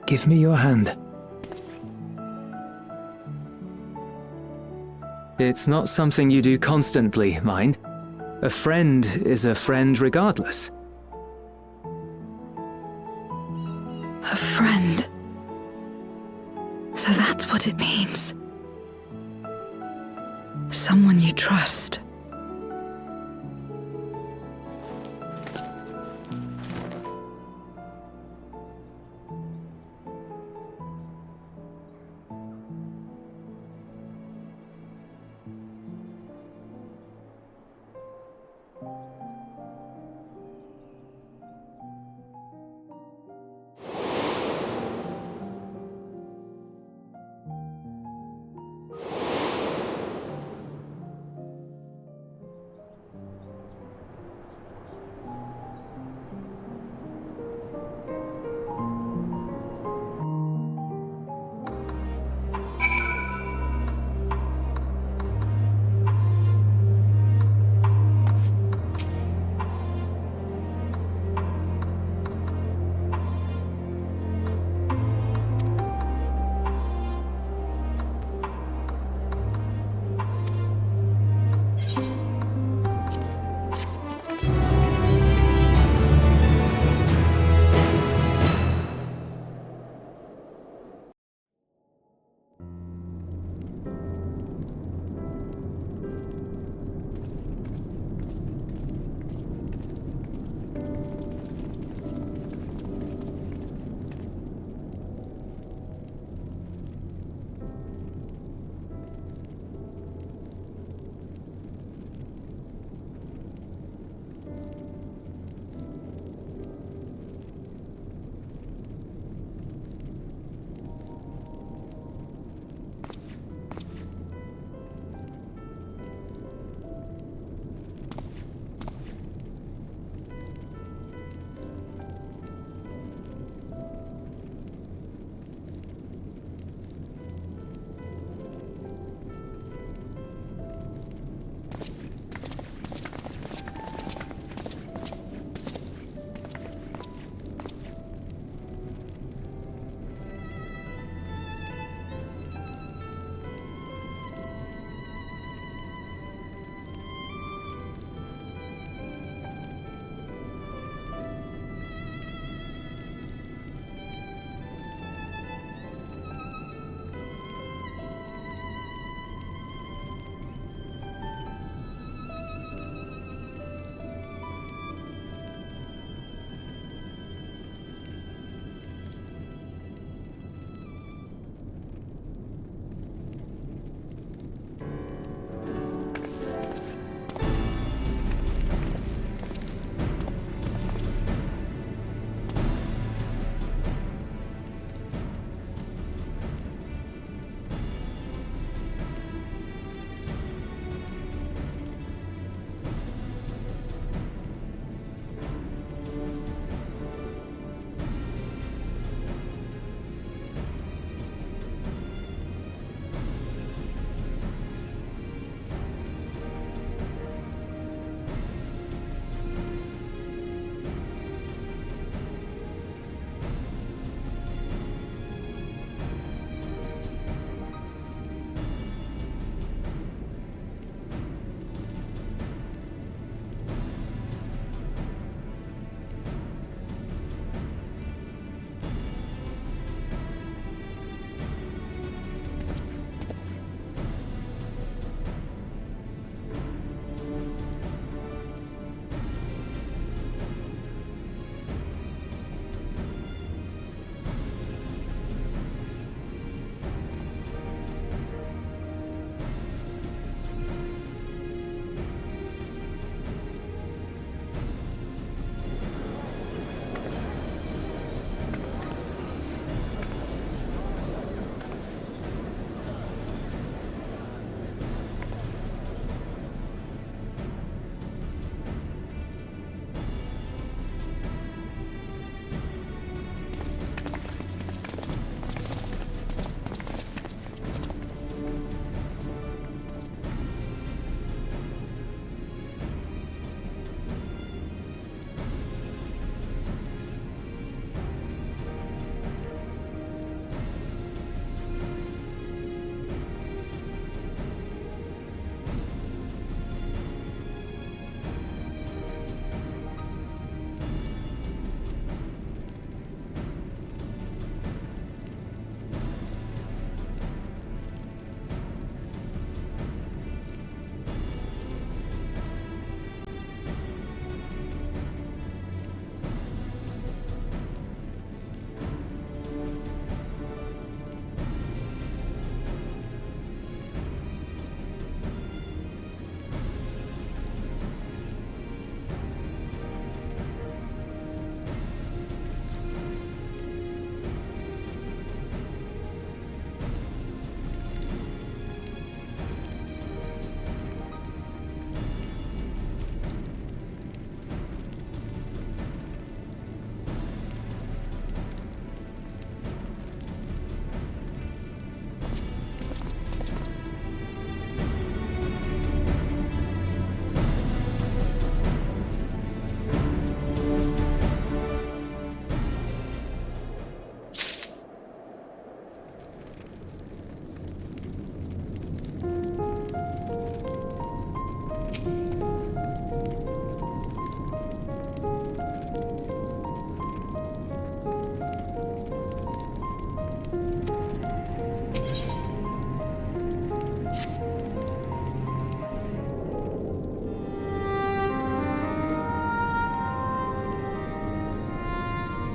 Give me your hand. It's not something you do constantly, mind. A friend is a friend regardless. A friend. So that's what it means. Someone you trust.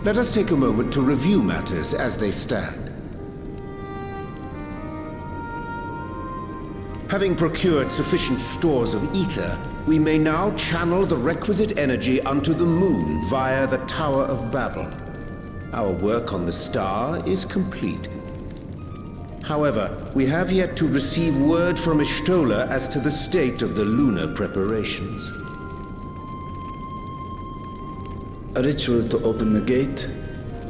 Let us take a moment to review matters as they stand. Having procured sufficient stores of ether, we may now channel the requisite energy unto the moon via the Tower of Babel. Our work on the star is complete. However, we have yet to receive word from Y'shtola as to the state of the lunar preparations. A ritual to open the gate,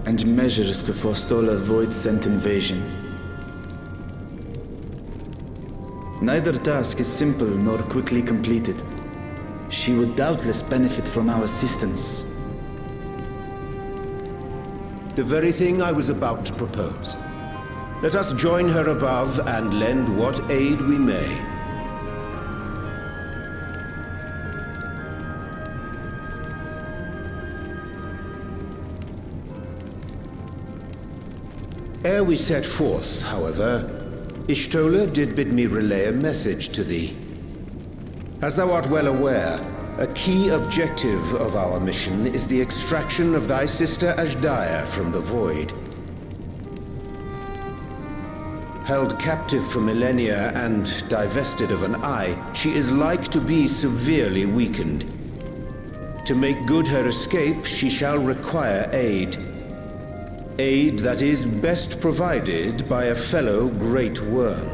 and measures to forestall a void-sent invasion. Neither task is simple nor quickly completed. She would doubtless benefit from our assistance. The very thing I was about to propose. Let us join her above and lend what aid we may. Ere we set forth, however, Y'shtola did bid me relay a message to thee. As thou art well aware, a key objective of our mission is the extraction of thy sister Azhdaya from the Void. Held captive for millennia and divested of an eye, she is like to be severely weakened. To make good her escape, she shall require aid. Aid that is best provided by a fellow Great Worm.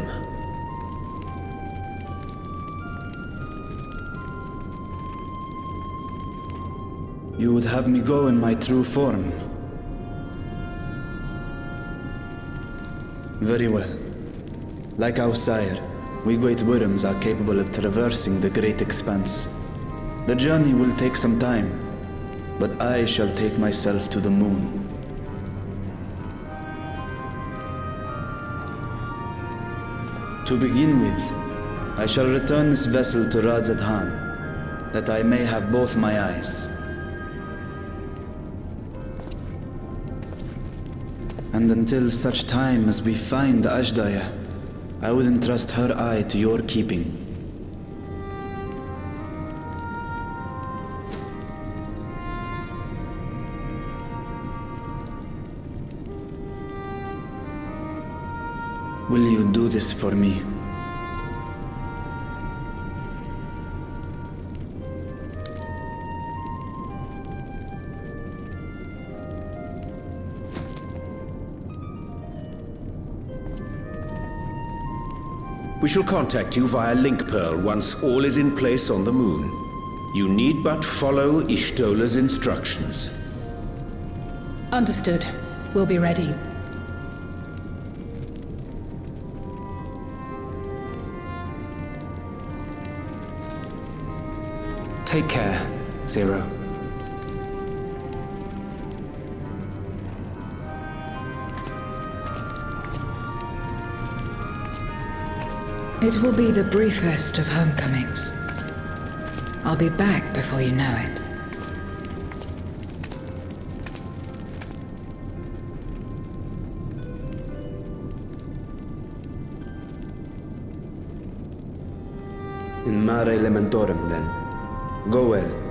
You would have me go in my true form. Very well. Like our sire, we Great Worms are capable of traversing the Great Expanse. The journey will take some time, but I shall take myself to the moon. To begin with, I shall return this vessel to Radzadhan, that I may have both my eyes. And until such time as we find Azhdaya, I would entrust her eye to your keeping. Will you do this for me? We shall contact you via Link Pearl once all is in place on the moon. You need but follow Y'shtola's instructions. Understood. We'll be ready. Take care, Zero. It will be the briefest of homecomings. I'll be back before you know it. In mare elementorum, then. Go well.